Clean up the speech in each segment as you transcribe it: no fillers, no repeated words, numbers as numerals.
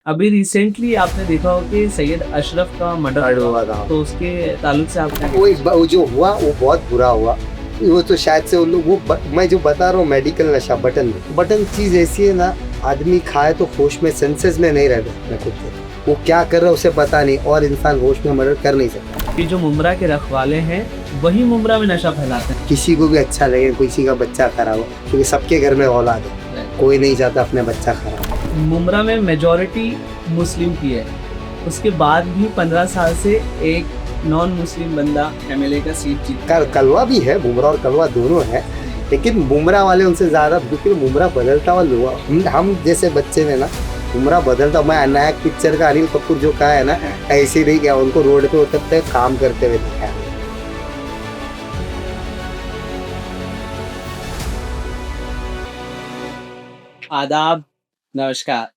अभी रिसेंटली आपने देखा हो कि सैयद अशरफ का मर्डर मर्डर हुआ, हुआ था। तो उसके ताल्लुक से आप क्या वो वो जो हुआ वो बहुत बुरा हुआ। वो तो शायद से उन लोग मैं जो बता रहा हूँ मेडिकल नशा बटन बटन चीज ऐसी है ना, आदमी खाए तो होश में सेंसेस में नहीं रहता अपने खुद के। वो क्या कर रहा है उसे पता नहीं, और इंसान होश में मर्डर कर नहीं सकता। कि जो मुमरा के रखवाले हैं वही मुमरा में नशा फैलाते हैं। किसी को भी अच्छा लगे किसी का बच्चा खराब हो, क्योंकि सबके घर में औलाद है, कोई नहीं चाहता अपने बच्चा खराब हो। मुमरा में मेजॉरिटी मुस्लिम की है, उसके बाद भी 15 साल से एक नॉन मुस्लिम बंदा एमएलए का सीट जीत। कलवा भी है, बुमराह और कलवा दोनों है, लेकिन बुमराह वाले उनसे ज्यादा, बिल्कुल बुमराह बदलता हुआ हुआ। हम जैसे बच्चे ने ना बुमराह बदलता। मैं नायक पिक्चर का अनिल कपूर जो कहा है ना, ऐसे ही नहीं किया, उनको रोड पे उतरते काम करते हुए दिखा है। आदाब, नमस्कार।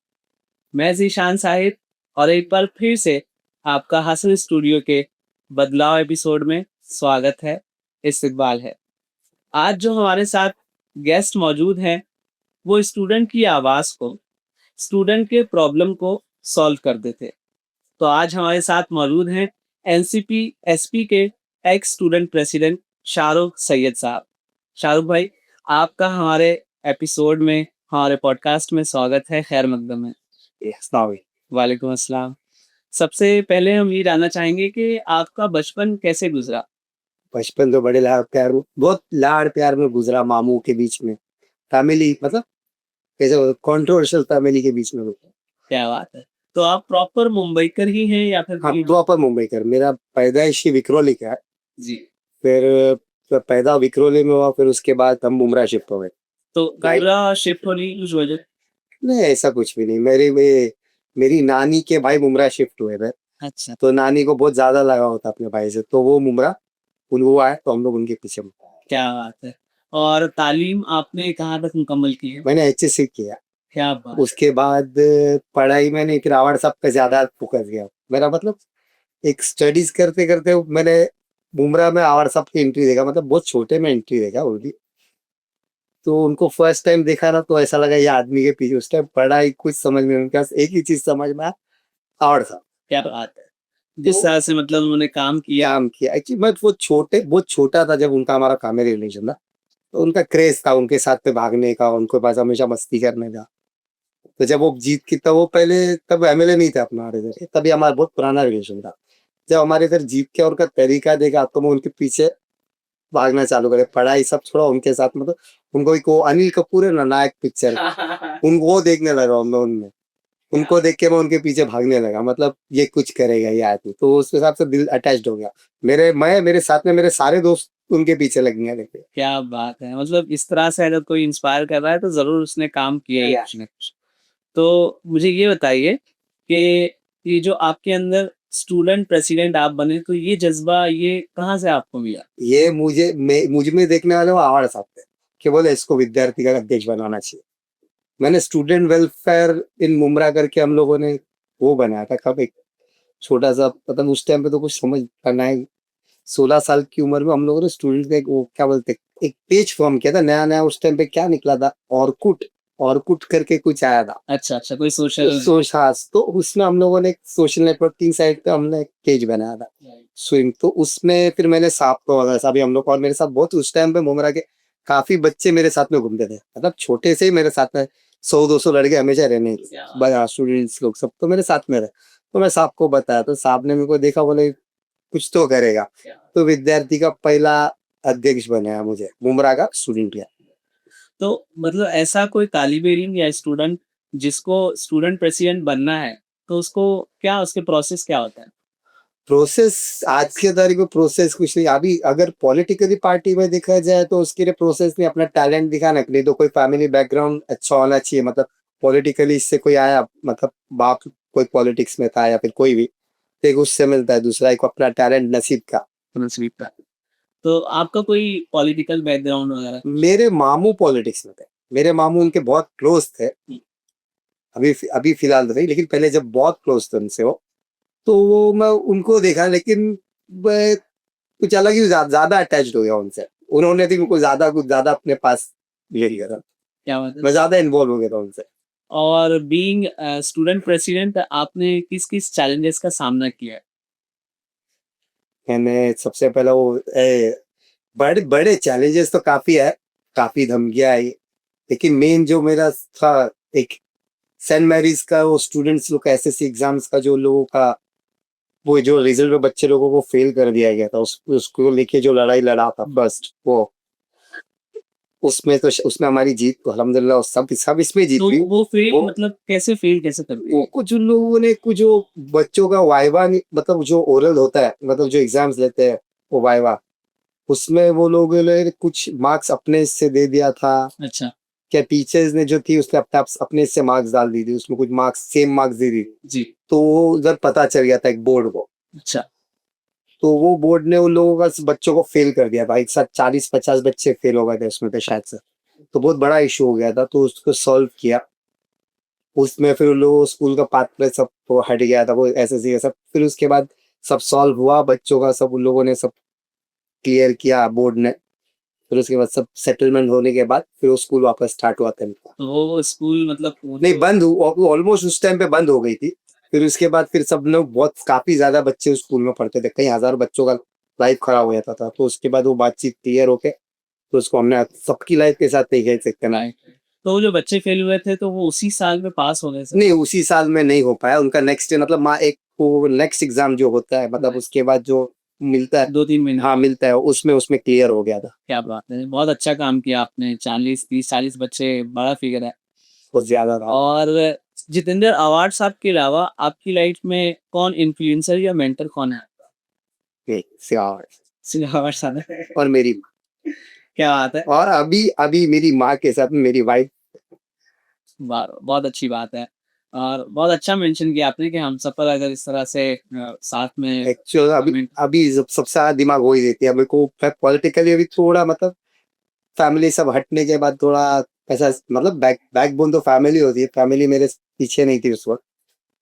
मैं जीशान साहिब और एक बार फिर से आपका हसन स्टूडियो के बदलाव एपिसोड में स्वागत है, इस्तकबाल है। आज जो हमारे साथ गेस्ट मौजूद हैं वो स्टूडेंट की आवाज़ को, स्टूडेंट के प्रॉब्लम को सॉल्व कर देते। तो आज हमारे साथ मौजूद हैं एनसीपी एसपी के x student president Shahrukh Syed साहब। शाहरुख भाई, आपका हमारे एपिसोड में, हमारे पॉडकास्ट में स्वागत है, खैर मकदम है। वालेकुम अस्सलाम। सबसे पहले हम ये जानना चाहेंगे कि आपका बचपन कैसे गुजरा? बचपन तो बड़े लाड़ प्यार में, बहुत लाड़ प्यार में गुजरा, मामू के बीच में, फैमिली मतलब कैसे कंट्रोवर्शियल फैमिली के बीच में। क्या बात है! तो आप प्रॉपर मुंबईकर ही हैं या फिर हाँ, प्रॉपर मुंबई कर, मेरा पैदाइश ही विक्रोली का है। जी। फिर पैदा विक्रोली में हुआ, फिर उसके बाद हम बुमरा शिफ्ट हो गए। तो पूरा शिफ्ट होने की कुछ वजह? नहीं, ऐसा कुछ भी नहीं। मेरी नानी के भाई मुमरा शिफ्ट हुए थे, अच्छा। तो नानी को बहुत ज्यादा लगाव था अपने भाई से, तो वो मुमरा वो आए तो हम लोग उनके पीछे। क्या बात है! और तालीम आपने कहाँ तक मुकम्मल की है? मैंने HSC किया। क्या बात! उसके बाद पढ़ाई में नहीं, फिर आवर साहब पे ज्यादा फोकस गया मेरा। मतलब एक स्टडीज करते करते मैंने बुमरा में आवर साहब की एंट्री देखा, मतलब बहुत छोटे में एंट्री देखा वो भी। तो उनको फर्स्ट टाइम देखा ना, तो ऐसा लगा ये आदमी के पीछे। उस टाइम पढ़ाई कुछ समझ में, उनके पास एक ही चीज समझ में आया, आवर साहब। क्या बात है! जिस तरह से मतलब उन्होंने काम किया। काम किया एक्चुअली। मैं वो बहुत छोटा था जब उनका हमारा फैमिली रिलेशन था, तो उनका क्रेज था उनके साथ पे भागने का, उनके पास हमेशा मस्ती करने का। तो जब वो जीत की, तब वो पहले, तब MLA नहीं था अपना हमारे इधर, तभी हमारा बहुत पुराना रिलेशन था। जब हमारे इधर जीत के और उनका तरीका देखा, तो मैं उनके पीछे भागना चालू करे, पढ़ाई सब छोड़ा उनके साथ। मतलब उनको एक वो अनिल कपूर है ना, नायक पिक्चर, उनको वो देखने लगा मैं उनमें। उनको देख के मैं उनके पीछे भागने लगा, मतलब ये कुछ करेगा ये आदमी, तो उस हिसाब से दिल अटैच्ड हो गया। मेरे साथ में मेरे सारे दोस्त उनके पीछे लग गए देखे। क्या बात है! मतलब इस तरह से अगर कोई इंस्पायर कर रहा है तो ज़रूर उसने काम किया ही कुछ ना कुछ। तो मुझे ये बताइए कि ये जो आपके अंदर स्टूडेंट प्रेसिडेंट आप बने, तो ये जज़्बा ये कहाँ से आपको मिला? ये मुझ में देखने वाले वो आवाड़ साहब थे कि बोले इसको विद्यार्थी का अध्यक्ष बनाना चाहिए। मैंने स्टूडेंट वेलफेयर इन मुमरा करके हम लोगों ने वो बनाया था। कब एक छोटा सा, मतलब उस टाइम पे तो कुछ समझ करना है, 16 साल की उम्र में हम लोगों ने स्टूडेंट का एक वो क्या बोलते, एक पेज फॉर्म किया था नया नया। उस टाइम पे क्या निकला था, ऑर्कुट, ऑर्कुट करके कुछ आया था। अच्छा, अच्छा, कोई सोशल। हाँ, तो उसमें हम लोगों ने एक सोशल नेटवर्किंग साइट पे हमने एक पेज बनाया था, स्विंग। तो उसमें फिर मैंने सांप को वगैरह सभी हम लोग, और मेरे साथ बहुत उस टाइम पे मुमरा के काफी बच्चे मेरे साथ में घूमते थे। मतलब छोटे से ही मेरे साथ में 100-200 लड़के हमेशा रहने, स्टूडेंट्स लोग सब तो मेरे साथ में रहे। तो मैं साहब को बताया, तो साहब ने मेरे को देखा, बोले कुछ तो करेगा। तो विद्यार्थी का पहला अध्यक्ष बनाया मुझे, मुमरा का स्टूडेंट किया। तो मतलब ऐसा कोई तालिब इल्म या स्टूडेंट जिसको स्टूडेंट प्रेसिडेंट बनना है, तो उसको क्या, उसके प्रोसेस क्या होता है? प्रोसेस आज के तारीख में प्रोसेस कुछ नहीं। अभी अगर पॉलिटिकली पार्टी में देखा जाए तो उसके लिए प्रोसेस नहीं, अपना टैलेंट दिखाना के लिए तो कोई फैमिली बैकग्राउंड अच्छा होना चाहिए। मतलब पॉलिटिकली इससे कोई आया, मतलब बाप कोई पॉलिटिक्स में था या फिर कोई भी, तो एक उससे मिलता है। दूसरा एक अपना टैलेंट नसीब का। नसीब का। तो आपका कोई पॉलिटिकल बैकग्राउंड वगैरह? मेरे मामू पॉलिटिक्स में थे, मेरे मामू उनके बहुत क्लोज थे। अभी अभी फिलहाल तो नहीं, लेकिन पहले जब बहुत क्लोज थे उनसे वो, तो वो मैं उनको देखा, लेकिन मैं कुछ अलग ही ज्यादा अटैच्ड हो गया उनसे। उन्होंने भी कुछ ज्यादा अपने पास ये करा, क्या बात है! मैं ज्यादा इन्वॉल्व हो गया था उनसे। और बीइंग स्टूडेंट प्रेसिडेंट आपने किस-किस चैलेंजेस का सामना किया है? मैंने सबसे पहला वो बड़े बड़े चैलेंजेस तो काफ़ी है, काफ़ी धमकियाँ आई, लेकिन मेन जो मेरा था एक सेंट मैरीज़ का वो स्टूडेंट्स लोग का एसएससी एग्ज़ाम्स का जो लोगों का वो जो रिज़ल्ट में बच्चे लोगों को फ़ेल कर दिया गया था, उसको लेके जो लड़ाई लड़ा था फर्स्ट वो, उसमें हमारी जीत तो अल्हम्दुलिल्लाह सब सब इसमें जीत तो हुई। वो फ़ेल वो मतलब कैसे फ़ेल कैसे कर दिया? वो कुछ उन लोगों ने कुछ जो बच्चों का वाइवा नहीं मतलब जो ओरल होता है, मतलब जो एग्ज़ाम्स लेते हैं, वो वाइवा, उसमें वो लोगों ने कुछ मार्क्स अपने से दे दिया था। अच्छा, क्या टीचर्स ने जो थी उसने अपने से मार्क्स डाल दी थी, उसमें कुछ मार्क्स सेम मार्क्स दे दी। जी, तो वो उधर पता चल गया था एक बोर्ड को। अच्छा, तो वो बोर्ड ने उन लोगों का बच्चों को फेल कर दिया था। एक साथ 40-50 बच्चे फेल हो गए थे उसमें पे शायद से। तो बहुत बड़ा इश्यू हो गया था, तो उसको सॉल्व किया। उसमें फिर उन लोगों स्कूल का पात्र सब वो हट गया था, वो एसएससी का सब। फिर उसके बाद सब सॉल्व हुआ, बच्चों का सब उन लोगों ने सब क्लियर किया बोर्ड ने। फिर उसके बाद सब सेटलमेंट होने के बाद फिर वो स्कूल वापस स्टार्ट हुआ था इनका। तो वो स्कूल मतलब वो नहीं जो बंद ऑलमोस्ट उस टाइम पे बंद हो गई थी। फिर उसके बाद फिर सब लोग बहुत काफी ज्यादा बच्चे उस स्कूल में पढ़ते थे, कई हजार बच्चों का लाइफ खराब हो जाता था। तो उसके बाद वो बातचीत क्लियर होके तो उसको हमने सबकी लाइफ के साथ नहीं खेल सकते ना। राइट, तो वो जो बच्चे फ़ेल हुए थे तो वो उसी साल में पास हो गए सर? नहीं उसी साल में नहीं हो पाया उनका, नेक्स्ट मतलब एक वो नेक्स्ट एग्जाम जो होता है मतलब उसके बाद जो मिलता है, 2-3 महीने हाँ मिलता है, उसमें क्लियर हो गया था। क्या बात है! बहुत अच्छा काम किया आपने 40, 30, 40 बच्चे बड़ा फिगर है। बहुत ज्यादा था। और जितेंद्र अवार्ड साहब के अलावा आपकी लाइफ में कौन इन्फ्लुएंसर या मेंटर कौन है? सियार सिर्फ अवार्ड साहब है। और मेरी क्या बात है! और अभी अभी मेरी माँ के साथ मेरी वाइफ। वाह! बहुत अच्छी बात है और बहुत अच्छा मेंशन किया आपने कि हमसफ़र अगर इस तरह से साथ में एक्चुअल अभी कमेंट अभी सबसे ज्यादा दिमाग वही देती है मेरे को। पॉलिटिकली अभी थोड़ा मतलब फैमिली सब हटने के बाद थोड़ा ऐसा मतलब बैकबोन तो फैमिली होती है, फैमिली मेरे पीछे नहीं थी उस वक्त।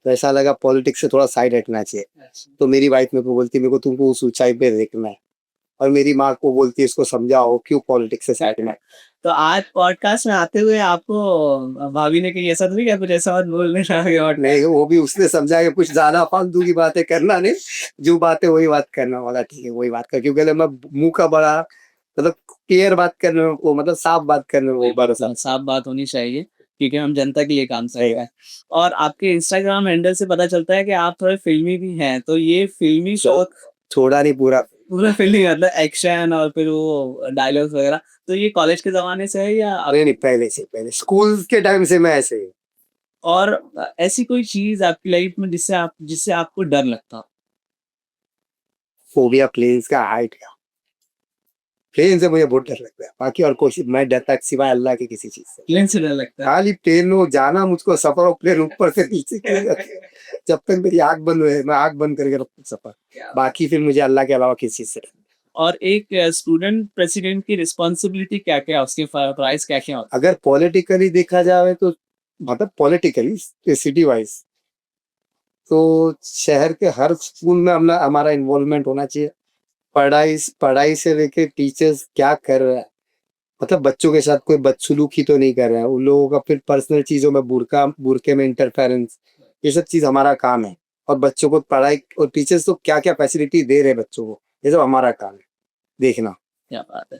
तो ऐसा लगा पॉलिटिक्स से थोड़ा साइड हटना चाहिए। तो मेरी वाइफ मेरे को बोलती है मेरे को तुमको उस ऊंचाई पे देखना है, और मेरी माँ को बोलती है इसको समझाओ क्यों पॉलिटिक्स से साइड में। तो आज पॉडकास्ट में आते हुए आपको भाभी ने कहीं ऐसा तो नहीं किया कुछ ऐसा और बोलने लगे और नहीं वो भी उसने समझा कि कुछ ज्यादा फालतू की बातें करना नहीं, जो बात है वही बात करना वाला, ठीक है वही बात कर, क्योंकि अगर मैं मुंह का बड़ा मतलब क्लियर बात करने में वो मतलब साफ बात करने में वो भरोसा। साफ बात होनी चाहिए क्योंकि हम जनता के लिए काम कर रहे हैं। और आपके इंस्टाग्राम हैंडल से पता चलता है कि आप थोड़े फ़िल्मी भी हैं, तो ये फ़िल्मी शौक छोड़ा नहीं पूरा। पूरा फ़िल्मी मतलब एक्शन और फिर वो डायलॉग्स वगैरह, तो ये कॉलेज के ज़माने से है या अरे नहीं पहले से, पहले स्कूल के टाइम से मैं ऐसे ही। और ऐसी कोई चीज़ आपकी लाइफ़ में जिससे आपको डर लगता हो? फोबिया प्लेन्स का, हाइट का। प्लेन से मुझे बहुत डर लगता है, बाकी और कोई मैं डरता सिवाय अल्लाह की किसी चीज से। प्लेन से डर लगता है? खाली प्लेन में जाना मुझको सफर, और प्लेन ऊपर से नीचे की जाती है। जब तक मेरी आंख बंद हुए मैं आंख बंद करके रखता हूँ सफर, बाकी फिर मुझे अल्लाह के अलावा किसी चीज से डर नहीं। और एक स्टूडेंट प्रेसिडेंट की रिस्पॉन्सिबिलिटी क्या-क्या उसके प्राइस क्या-क्या होते अगर पॉलिटिकली देखा जाए तो मतलब पॉलिटिकली सिटी वाइज तो शहर के हर स्कूल में हमने हमारा इन्वॉल्वमेंट होना चाहिए। पढ़ाई पढ़ाई से लेके टीचर्स क्या कर रहे हैं, मतलब बच्चों के साथ कोई बदसलूकी तो नहीं कर रहे हैं उन लोगों का, फिर पर्सनल चीजों में बुरके में इंटरफेरेंस, ये सब चीज हमारा काम है। और बच्चों को पढ़ाई और टीचर्स तो क्या क्या फैसिलिटी दे रहे हैं बच्चों को, ये सब हमारा काम है देखना। क्या बात है!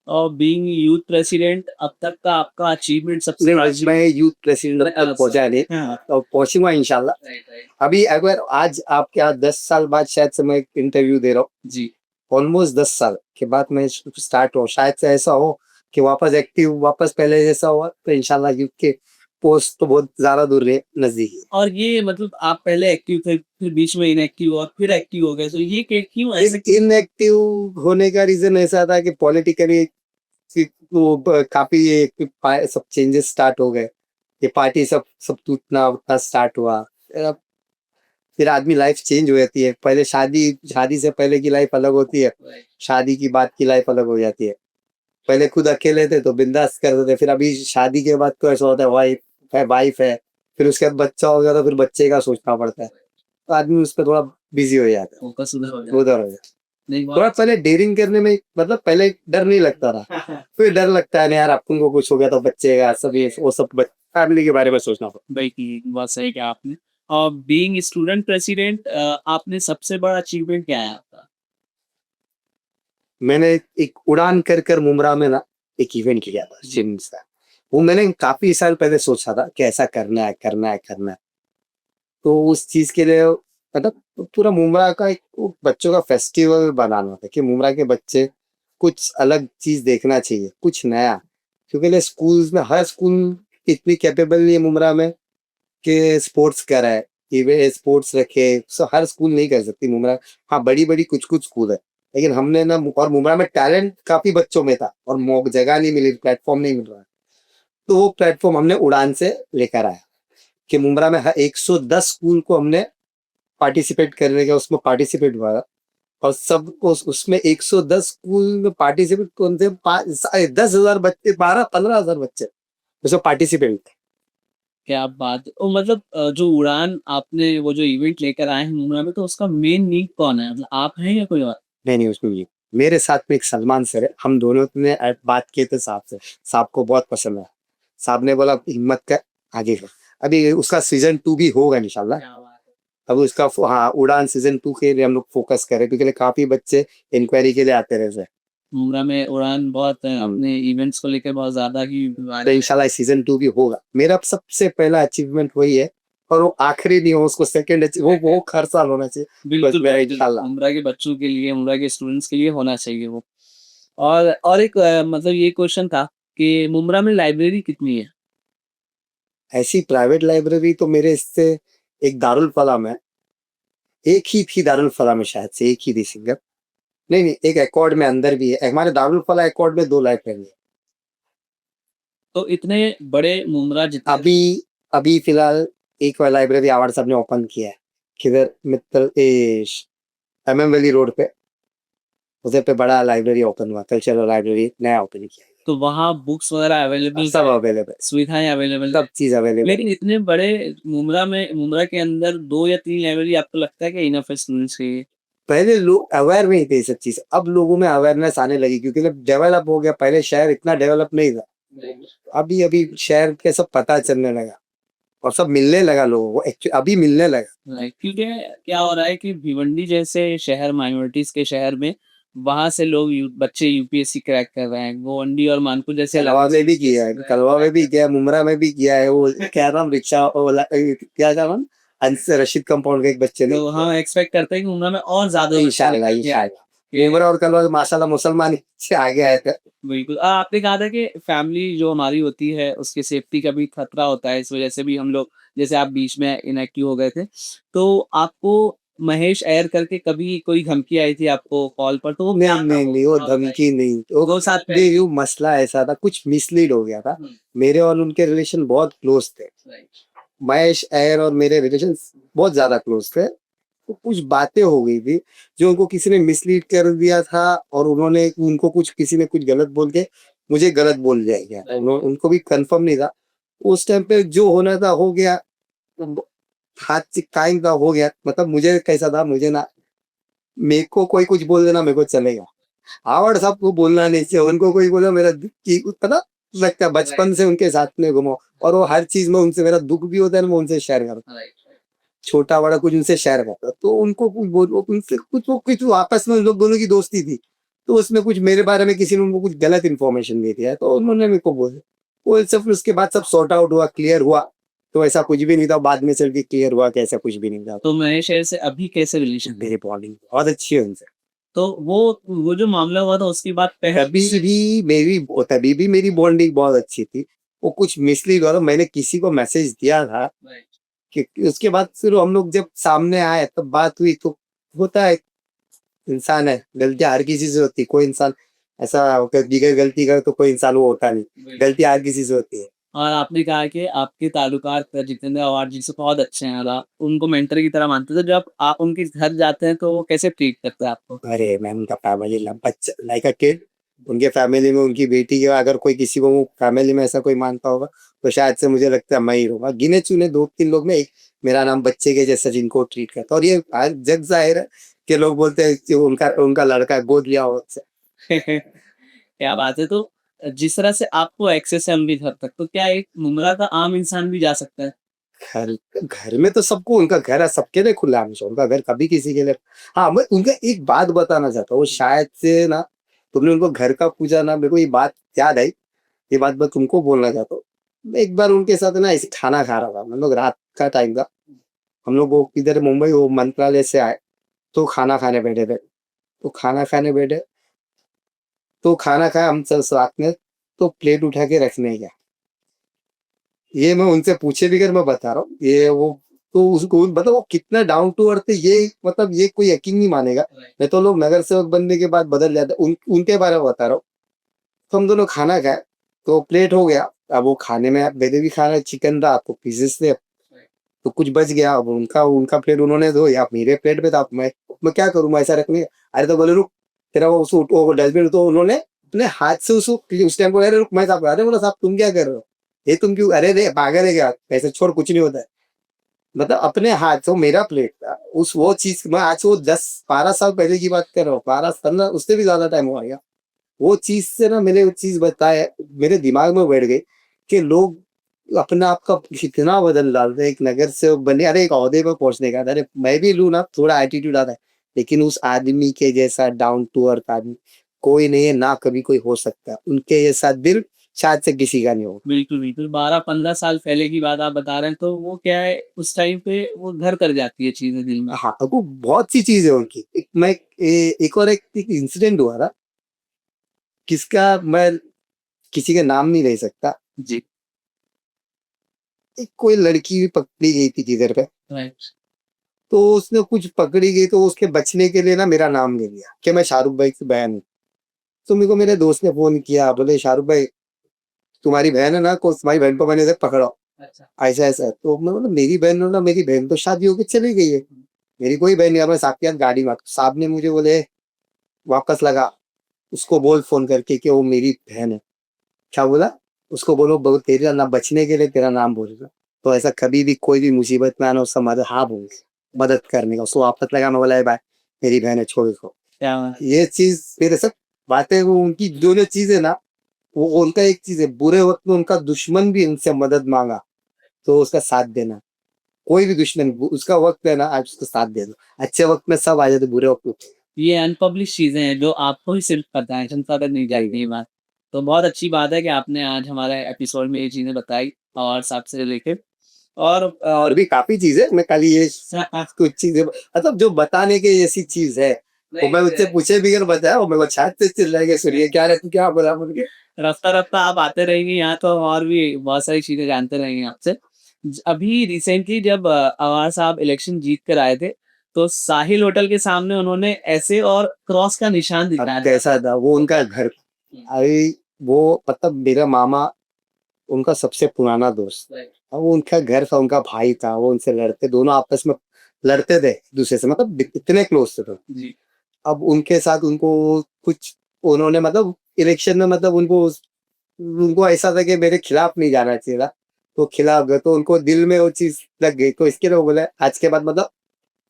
और बीइंग यूथ प्रेसिडेंट अब तक का आपका अचीवमेंट सबसे नहीं आज मैं यूथ प्रेसिडेंट तक पहुंचा नहीं, हाँ, और पहुंचूंगा इंशाल्लाह। Right, right. अभी अगर आज आपके यहाँ 10 साल बाद शायद से मैं एक इंटरव्यू दे रहा हूँ, जी, ऑलमोस्ट 10 साल के बाद मैं स्टार्ट हो, शायद से ऐसा हो कि वापस एक्टिव वापस पहले जैसा हुआ, तो इंशाल्लाह यूथ के पोस्ट तो बहुत ज्यादा दूर रहे, नजदीक ही। और ये मतलब आप पहले एक्टिव थे, फिर बीच में इनएक्टिव और फिर एक्टिव हो गए, तो ये क्यों ऐसे इनएक्टिव होने का रीजन ऐसा था कि पॉलिटिकली वो काफी सब चेंजेस स्टार्ट हो गए, ये पार्टी सब सब टूटना उतना स्टार्ट हुआ। फिर आदमी लाइफ चेंज हो जाती है, पहले शादी शादी से पहले की लाइफ अलग होती है, शादी की बाद की लाइफ अलग हो जाती है। पहले खुद अकेले थे तो बिंदास करते थे, फिर अभी शादी के बाद तो ऐसा होता है वाइफ है, फिर उसके बाद बच्चा हो गया तो फिर बच्चे का सोचना पड़ता है, तो आदमी उस पर थोड़ा बिजी हो जाता फोकस उधर हो है, जाए। उधर हो जाता है। नहीं थोड़ा पहले डेयरिंग करने में मतलब पहले डर नहीं लगता था, फिर डर लगता है ना यार, अपन को कुछ हो गया तो बच्चे का सब ये वो सब फैमिली के बारे में सोचना पड़ता। भाई की बात सही कहा आपने। और बीइंग स्टूडेंट प्रेसिडेंट आपने सबसे बड़ा अचीवमेंट क्या है आपका? मैंने एक उड़ान कर कर मुमरा में ना एक इवेंट किया था जिम्स का। वो मैंने काफी साल पहले सोचा था कि ऐसा करना है करना है करना है। तो उस चीज के लिए मतलब पूरा मुमरा का एक वो बच्चों का फेस्टिवल बनाना था कि मुमरा के बच्चे कुछ अलग चीज देखना चाहिए, कुछ नया। क्योंकि ले स्कूल्स में हर स्कूल इतनी कैपेबल नहीं है मुमरा में कि स्पोर्ट्स कराए, इवे स्पोर्ट्स रखे। सो हर स्कूल नहीं कर सकती मुमरा। हाँ, बड़ी बड़ी कुछ कुछ स्कूल है, लेकिन हमने ना, और मुमरा में टैलेंट काफी बच्चों में था और मौक जगह नहीं मिली, प्लेटफॉर्म नहीं मिल रहा है। तो वो प्लेटफॉर्म हमने उड़ान से लेकर आया कि मुमरा में 110 स्कूल को हमने पार्टिसिपेट करने का उसमें पार्टिसिपेट हुआ। और सबको उसमें 110 स्कूल में पार्टिसिपेट कौन थे, 10,000 बच्चे, 12-15,000 बच्चे उसमें पार्टिसिपेट थे। क्या बात ओ मतलब जो उड़ान आपने वो जो इवेंट लेकर आए हैं मुंबई में तो उसका मेन लीड कौन है? मतलब आप हैं या कोई और? नहीं नहीं, उसमें भी मेरे साथ में एक सलमान सर है, हम दोनों ने बात किए थे साहब से। साहब को बहुत पसंद है। साहब ने बोला हिम्मत कर, आगे कर। अभी उसका सीजन 2 भी होगा इंशाल्लाह। क्या बात है। अब उसका हाँ, उड़ान सीजन 2 के लिए हम लोग फोकस करें, क्योंकि काफी बच्चे इंक्वायरी के लिए आते रहते हैं। मुंब्रा में उड़ान बहुत अपने इवेंट्स को लेकर बहुत ज्यादा ही तो वायरल है। इंशाल्लाह सीजन 2 भी होगा। मेरा सबसे पहला अचीवमेंट वही है, और वो आखिरी नहीं हो, उसको सेकंड वो हर साल होना चाहिए। बस बिल्कुल मेरा बिल्कुल इंशाल्लाह। मुंब्रा के बच्चों के लिए मुंब्रा के स्टूडेंट्स के लिए होना चाहिए वो। और एक मतलब ये क्वेश्चन था कि मुंब्रा में लाइब्रेरी कितनी है? ऐसी प्राइवेट लाइब्रेरी तो मेरे इससे एक दारुल फलाम है, एक ही थी दारुल फलाम में, शायद से एक ही थी सिंगल। नहीं नहीं, एक एकॉर्ड में अंदर भी है, हमारे दारुल फला एकॉर्ड में 2 लाइब्रेरी है। तो इतने बड़े मुंब्रा जितने अभी अभी फिलहाल एक और लाइब्रेरी आवाड़ साहब ने ओपन किया है, किधर मित्तल MM वैली रोड पे, उधर पे बड़ा लाइब्रेरी ओपन हुआ, कल्चरल लाइब्रेरी नया ओपन किया तो वहाँ बुक्स वगैरह है। अवेलेबल सब अवेलेबल, सुविधाएं अवेलेबल सब चीज अवेलेबल। लेकिन इतने बड़े मुंब्रा के अंदर 2 या 3 लाइब्रेरी आपको लगता है कि इनफ है स्टूडेंट्स के लिए? पहले लोग अवेयर नहीं थे ये सब चीज, अब लोगों में अवेयरनेस आने लगी, क्योंकि जब डेवलप हो गया। पहले शहर इतना डेवलप नहीं था, अभी अभी शहर के सब पता चलने लगा और सब मिलने लगा लोगों को, एक्चुअली अभी मिलने लगा। राइट क्योंकि क्या हो रहा है कि भिवंडी जैसे शहर माइनॉरिटीज के शहर में वहां से लोग बच्चे यूपीएससी क्रैक कर रहे हैं। गोवंडी और मानपुर जैसे कलवा में भी किया है, कलवा में भी किया है, मुमरा में भी किया है। वो क्या नाम, रिक्शा क्या नाम, रशीद कंपाउंड के एक बच्चे ने। तो हम एक्सपेक्ट करते हैं कि मुंब्रा में और ज्यादा इंशाल्लाह इंशाल्लाह। कि- मुमरा और कलवा माशाल्लाह मुसलमान से आगे आए थे। बिल्कुल आपने कहा था कि फैमिली जो हमारी होती है उसकी सेफ्टी का भी खतरा होता है। इस वजह से भी हम लोग जैसे आप बीच में इनएक्टिव हो गए थे तो आपको महेश एयर करके कभी कोई धमकी आई थी आपको कॉल पर? तो वो नहीं नहीं नहीं, वो धमकी नहीं, वो साथ में देखिए, वो मसला ऐसा था, कुछ मिसलीड हो गया था। मेरे और उनके रिलेशन बहुत क्लोज थे। महेश अय्यर और मेरे रिलेशन बहुत ज्यादा क्लोज थे। तो कुछ बातें हो गई थी जो उनको किसी ने मिसलीड कर दिया था, और उन्होंने उनको कुछ किसी ने कुछ गलत बोल के मुझे गलत बोल दिया गया था। उनको भी कंफर्म नहीं था। उस टाइम पे जो होना था हो गया, हाथ से काइम का हो गया। मतलब मुझे कैसा था, मुझे ना, मेरे को कोई कुछ बोल देना मेरे को चलेगा, आवड़ साहब को बोलना नहीं चाहिए। उनको कोई बोला मेरा पता लगता है, बचपन से उनके साथ में घुमा, और वो हर चीज में उनसे मेरा दुख भी होता है, मैं उनसे शेयर करता हूँ। छोटा बड़ा कुछ उनसे शेयर करता, तो उनको कुछ उनसे कुछ वो कुछ आपस में उन लोग दोनों की दोस्ती थी। तो उसमें कुछ मेरे बारे में किसी ने उनको कुछ गलत इन्फॉर्मेशन दे दिया, तो उन्होंने मेरे को बोला। वो सब उसके बाद सब सॉर्ट आउट हुआ, क्लियर हुआ। तो ऐसा कुछ भी नहीं था, बाद में चल के क्लियर हुआ कि ऐसा कुछ भी नहीं था। तो महेश एयर से अभी कैसे रिलेशन? मेरी बॉन्डिंग बहुत अच्छी है उनसे। तो वो जो मामला हुआ था उसके बाद तभी भी मेरी बॉन्डिंग बहुत अच्छी थी। वो कुछ मिसलीड हुआ था, मैंने किसी को मैसेज दिया था कि उसके बाद फिर हम लोग जब सामने आए तब बात हुई। तो होता है, इंसान है, गलतियां हर किसी से होती है। कोई इंसान ऐसा बिगड़ गलती करे तो कोई इंसान वो होता नहीं, गलती हर किसी से होती है। और आपने कहा कि आपके ताल्लुकात जितेंद्र अवार्ड जी से बहुत अच्छे हैं और आप उनको मेंटर की तरह मानते थे। जब आप उनके घर जाते हैं तो वो कैसे ट्रीट करते हैं आपको? अरे मैं उनका फैमिली बच्चा लाइक अ किड। उनके फैमिली में उनकी बेटी के अगर कोई किसी को फैमिली में ऐसा कोई मानता होगा तो शायद से मुझे लगता है मैं ही रहूंगा। गिने चुने 2-3 लोग में एक मेरा नाम बच्चे के जैसा जिनको ट्रीट करता, और ये आज जग जाहिर है कि लोग बोलते हैं कि उनका उनका लड़का है, गोद लिया हो उससे। क्या बात है! तो जिस तरह से आपको एक्सेस है लंबी हद तक, तो क्या एक मुंब्रा का आम इंसान भी जा सकता है? घर घर में तो सबको उनका घर है, सबके लिए खुला है हमेशा, उनका घर कभी किसी के लिए। हाँ, मैं उनका एक बात बताना चाहता हूँ, वो शायद से ना तुमने उनको घर का पूछा ना, मेरे को ये बात याद आई, ये बात मैं तुमको बोलना चाहता हूँ। मैं एक बार उनके साथ ना ऐसे खाना खा रहा था, हम लोग रात का टाइम था, हम लोग वो इधर मुंबई वो मंत्रालय से आए, तो खाना खाने बैठे थे। तो खाना खाने बैठे, तो खाना खाया हम सब साथ में, तो प्लेट उठा के रखने गया। ये मैं उनसे पूछे बगैर मैं बता रहा हूँ, ये वो तो उसको मतलब वो कितना डाउन टू अर्थ है, ये मतलब ये कोई यकीन नहीं मानेगा। नहीं तो लोग नगर सेवक बनने के बाद बदल जाते हैं, उनके बारे में बता रहा हूँ। तो हम दोनों खाना खाए, तो प्लेट हो गया। अब वो खाने में मैंने भी खाना चिकन था, तो पीसेस थे, तो कुछ बच गया। अब उनका उनका प्लेट उन्होंने धोया, मेरे प्लेट पे था। मैं क्या करूँ, मैं ऐसा रखने। अरे तो बोले रुक, तेरा वो डस्टबिन, तो उन्होंने अपने हाथ से उसको उस टाइम को, अरे रुक मैं साफ, अरे बोला साहब तुम क्या कर रहे हो, ये तुम क्यों, अरे रे पागल है क्या, ऐसे छोड़ कुछ नहीं होता है। मतलब अपने हाथ से, वो मेरा प्लेट था, उस वो चीज मैं आज वो 10-12 साल पहले की बात कर रहा हूँ, 12-15 उससे भी ज्यादा टाइम हो गया। वो चीज से ना मैंने वो चीज बताया, मेरे दिमाग में बैठ गई कि लोग अपने आप का कितना बदल डालते हैं एक नगर से बने। अरे एक ओहदे पर पहुंचने का, अरे मैं भी लू ना, थोड़ा एटीट्यूड आता है, लेकिन उस आदमी के जैसा डाउन टू अर्थ आदमी कोई नहीं है, ना कभी कोई हो सकता है। उनके जैसा दिल शायद से किसी का नहीं होगा। बिल्कुल, बिल्कुल। 12-15 साल पहले की बात आप बता रहे हैं, तो वो क्या है, उस टाइम पे वो घर कर जाती है चीज़ें दिल में। हाँ, वो बहुत सी चीज है उनकी। एक और एक इंसिडेंट हुआ था, किसका मैं किसी का नाम नहीं ले सकता। जी, एक कोई लड़की भी पकड़ी गई थी जिधर पे, राइट। तो उसने कुछ पकड़ी गई, तो उसके बचने के लिए ना मेरा नाम ले लिया कि मैं शाहरुख भाई की बहन हूँ। तो मेरे को मेरे दोस्त ने फोन किया, बोले शाहरुख भाई तुम्हारी बहन है ना, को तुम्हारी बहन को मैंने से पकड़ो, अच्छा। ऐसा ऐसा। तो मैं बोला मेरी बहन हो ना, मेरी बहन तो शादी होके चली गई है, मेरी कोई बहन नहीं है। मैं साहब के साथ गाड़ी में, साहब ने मुझे बोले वापस लगा, उसको बोल फोन करके कि वो मेरी बहन है। क्या बोला, उसको बोलो तेरा नाम बचने के लिए तेरा नाम बोलेगा, तो ऐसा कभी भी कोई भी मुसीबत में आना उसका मदद, हाँ बोल मदद करने का। उसको वापस लगा, मैं बोला भाई मेरी बहन है, छोड़ इसको। क्या बात ये चीज मेरे सब बातें, वो उनकी जो जो चीज है ना, वो उनका एक चीज है, बुरे वक्त में उनका दुश्मन भी उनसे मदद मांगा तो उसका साथ देना। कोई भी दुश्मन उसका वक्त है ना, आज उसका साथ दे दो। अच्छे वक्त में सब आ जाते, बुरे वक्त में ये अनपब्लिश्ड चीज़ें हैं जो आपको ही सिर्फ़ पता है, जनता तक नहीं जाती ये बात। तो बहुत अच्छी बात है कि आपने आज हमारे एपिसोड में ये चीज़ें बताई और साहब से लेके और भी काफी चीजें, मैं कल ये कुछ चीजें मतलब जो बताने की जैसी चीज है, वो मैं उससे पूछे भी कर बताया, वो मेरे को छात से चिल्लाएंगे, सुनिए क्या रे तू क्या बोला बोल के। रफ्ता-रफ्ता आप आते रहेंगे यहाँ तो और भी बहुत सारी चीज़ें जानते रहेंगे आपसे। अभी रिसेंटली जब अवार साहब इलेक्शन जीत कर आए थे, तो साहिल होटल के सामने उन्होंने ऐसे और क्रॉस का निशान अब दिखाया था। कैसा था वो उनका घर, अरे वो मतलब मेरा मामा उनका सबसे पुराना दोस्त, राइट। अब वो उनका घर था, उनका भाई था, वो उनसे लड़ते, दोनों आपस में लड़ते थे एक दूसरे से, मतलब इतने क्लोज थे तो। जी। अब उनके साथ उनको कुछ, उन्होंने मतलब इलेक्शन में मतलब उनको उनको ऐसा था कि मेरे खिलाफ नहीं जाना चाहिए था, तो खिलाफ गए, तो उनको दिल में वो चीज लग गई, तो इसके लिए वो बोले आज के बाद मतलब,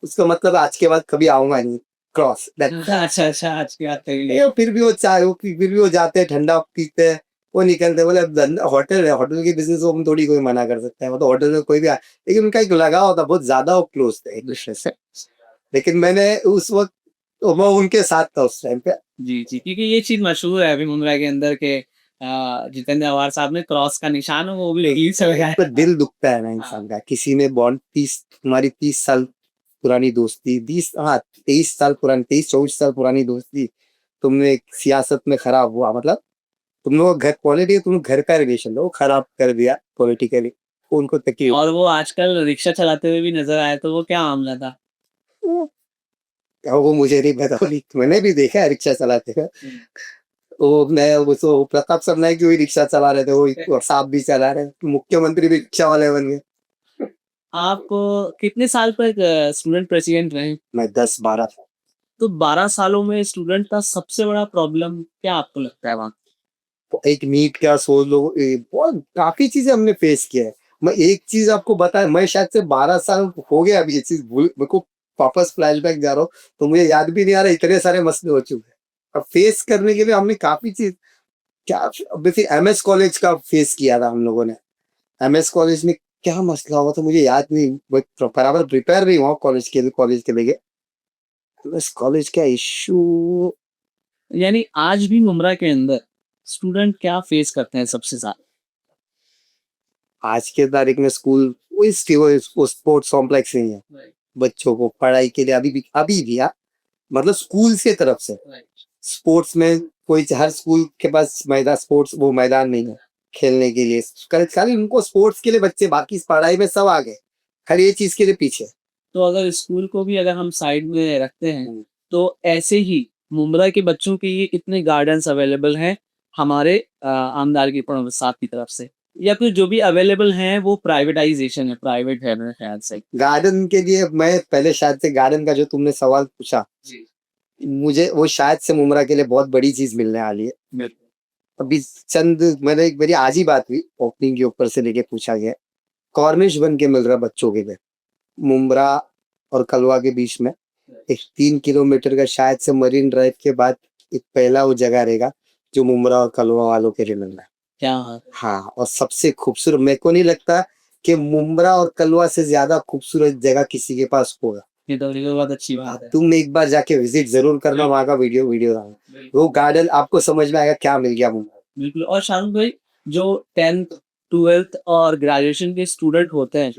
उसका मतलब आज के बाद कभी आऊंगा नहीं, क्रॉस। अच्छा, अच्छा, आज की बात कही। फिर भी वो चाय, वो फिर भी वो जाते हैं, ठंडा पीते हैं, वो निकलते, बोले अब होटल है, होटल की बिजनेस को हम थोड़ी कोई मना कर सकते हैं, मतलब होटल में कोई भी लेकिन उनका एक लगाव था, बहुत ज्यादा वो क्लोज थे एक दूसरे से। लेकिन मैंने उस वक्त, तो मैं उनके साथ था उस टाइम पे। जी, जी, क्योंकि ये चीज़ मशहूर है अभी मुंबई के अंदर के जितेंद्र अवार साहब ने क्रॉस का निशान वो भी यही से लगाया तो था। दिल दुखता है ना हाँ। इंसान का, किसी ने बॉन्ड 30, तुम्हारी 30 साल पुरानी दोस्ती, 23 साल पुरानी, 23-24 साल पुरानी दोस्ती, तुमने एक सियासत में खराब हुआ, मतलब तुम लोग घर पॉलिटिक्स, तुम घर का रिलेशन वो खराब कर दिया पॉलिटिकली, उनको तकलीफ। और वो आजकल रिक्शा चलाते हुए भी नज़र आए, तो वो क्या मामला था? वो मुझे नहीं पता, मैंने भी देखा है रिक्शा चलाते हुए। हुँ। वो मैं वो प्रताप सरनाईक की वही रिक्शा चला रहे थे, वो साहब भी चला रहे, मुख्यमंत्री भी रिक्शा वाले बन गए। आप कितने साल तक स्टूडेंट प्रेसिडेंट रहे? मैं 10-12, तो 12 सालों में स्टूडेंट का सबसे बड़ा प्रॉब्लम क्या आपको लगता है वहाँ? एक नीट क्या सोच लो, बहुत काफी चीजें हमने फेस किया है। मैं एक चीज आपको बताया, मैं शायद से 12 साल हो गया अभी, ये चीज भूल मेरे को वापस फ्लैशबैक जा रहा हूँ तो मुझे याद भी नहीं आ रहा, इतने सारे मसले हो चुके हैं। अब फेस करने के लिए हमने काफी चीज, क्या बेसिक एमएस कॉलेज का फेस किया था हम लोगों ने। एमएस कॉलेज में क्या मसला हुआ था मुझे याद नहीं, बराबर प्रिपेयर नहीं हुआ कॉलेज के लिए। एमएस कॉलेज का इशू, यानी आज भी मुमरा के अंदर स्टूडेंट क्या फेस करते हैं सबसे ज्यादा? आज के तारीख में स्कूल वो स्पोर्ट्स कॉम्प्लेक्स नहीं है बच्चों को पढ़ाई के लिए अभी भी यार, मतलब स्कूल से तरफ से स्पोर्ट्स में कोई, हर स्कूल के पास मैदान, स्पोर्ट्स वो मैदान नहीं है खेलने के लिए। खाली उनको स्पोर्ट्स के लिए बच्चे, बाकी पढ़ाई में सब आगे, खाली ये चीज के लिए पीछे। तो अगर स्कूल को भी अगर हम साइड में रखते हैं हम्म। तो ऐसे ही मुमरा के बच्चों के लिए कितने गार्डन्स अवेलेबल हैं हमारे आमदार की साथ की तरफ से, या फिर जो भी अवेलेबल हैं वो प्राइवेटाइजेशन है, प्राइवेट है मेरे ख्याल से? गार्डन के लिए मैं पहले शायद से, गार्डन का जो तुमने सवाल पूछा, जी मुझे वो शायद से मुमरा के लिए बहुत बड़ी चीज मिलने वाली है। बिल्कुल। अभी मैंने एक मेरी आज ही बात हुई, ओपनिंग के ऊपर से लेके पूछा गया, कॉर्निश बन के मिल रहा बच्चों के लिए मुमरा और कलवा के बीच में। एक 3 किलोमीटर का शायद से मरीन ड्राइव के बाद एक पहला वो जगह रहेगा जो मुमरा और कलवा वालों के लिए मिल रहा है। क्या? हाँ, और सबसे खूबसूरत, मेरे को नहीं लगता कि मुमरा और कलवा से ज्यादा खूबसूरत जगह किसी के पास होगा। ये तो बहुत अच्छी बात है। तुम एक बार जाके विजिट जरूर करना, वहां का वीडियो वो गार्डन आपको समझ में आएगा क्या मिल गया मुमरा। बिल्कुल। और शाहरुख भाई, जो 10th 12th और ग्रेजुएशन के स्टूडेंट होते हैं,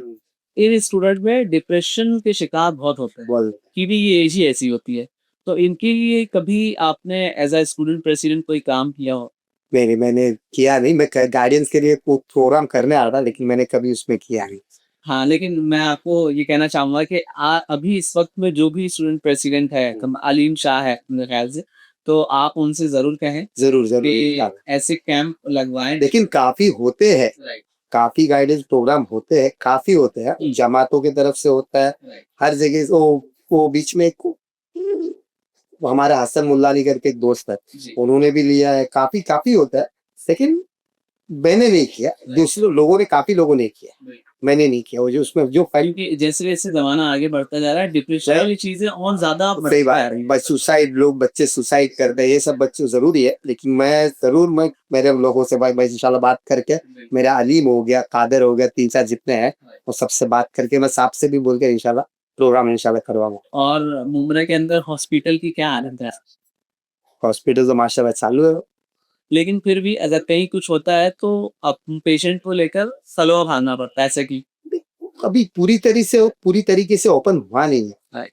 इन स्टूडेंट में डिप्रेशन के शिकार बहुत होते हैं बोल, कि भी ये एज ही ऐसी होती है। तो इनके लिए कभी आपने एज अ स्टूडेंट प्रेसिडेंट कोई काम किया हो? नहीं, मैंने किया नहीं, मैं गार्डियंस के लिए प्रोग्राम करने आ रहा था, लेकिन मैंने कभी उसमें किया नहीं। हाँ, लेकिन मैं आपको ये कहना चाहूंगा कि अभी इस वक्त में जो भी स्टूडेंट प्रेसिडेंट है, अलीम शाह है मेरे ख्याल से, तो आप उनसे जरूर कहें जरूर जरूर कि ऐसे कैंप लगवाएं। लेकिन काफी होते हैं, राइट काफी गाइडेंस प्रोग्राम होते हैं, काफी होते हैं, जमातों की तरफ से होता है राइट। हर जगह। वो बीच में वो हमारा हसन मुल्लानी करके एक दोस्त है, जी उन्होंने भी लिया है, काफी काफी होता है, लेकिन मैंने नहीं किया, दूसरे लोगों ने, काफी लोगों ने किया, राइट। मैंने नहीं किया। वो जो उसमें जो क्योंकि जैसे जैसे जमाना आगे बढ़ता जा रहा है, डिप्रेशन वाली चीजें और ज्यादा सही बढ़ती बात जा है, रही हैं। बस सुसाइड, लोग बच्चे सुसाइड करते हैं, ये सब बच्चे जरूरी है, लेकिन मैं मेरे लोगों से भाई इंशाल्लाह बात करके, मेरा अलीम हो गया, कादर हो गया, 3-4 जितने हैं, वो सबसे बात करके मैं साहब से भी बोल के इंशाल्लाह प्रोग्राम इंशाल्लाह करवाऊंगा। और मुमरा के अंदर हॉस्पिटल की क्या हालत है? हॉस्पिटल तो माशाल्लाह चालू है। लेकिन फिर भी अगर कहीं कुछ होता है तो अब पेशेंट को लेकर सलोआ भागना पड़ता है, ऐसे की? अभी पूरी तरीके से ओपन हुआ नहीं है, राइट।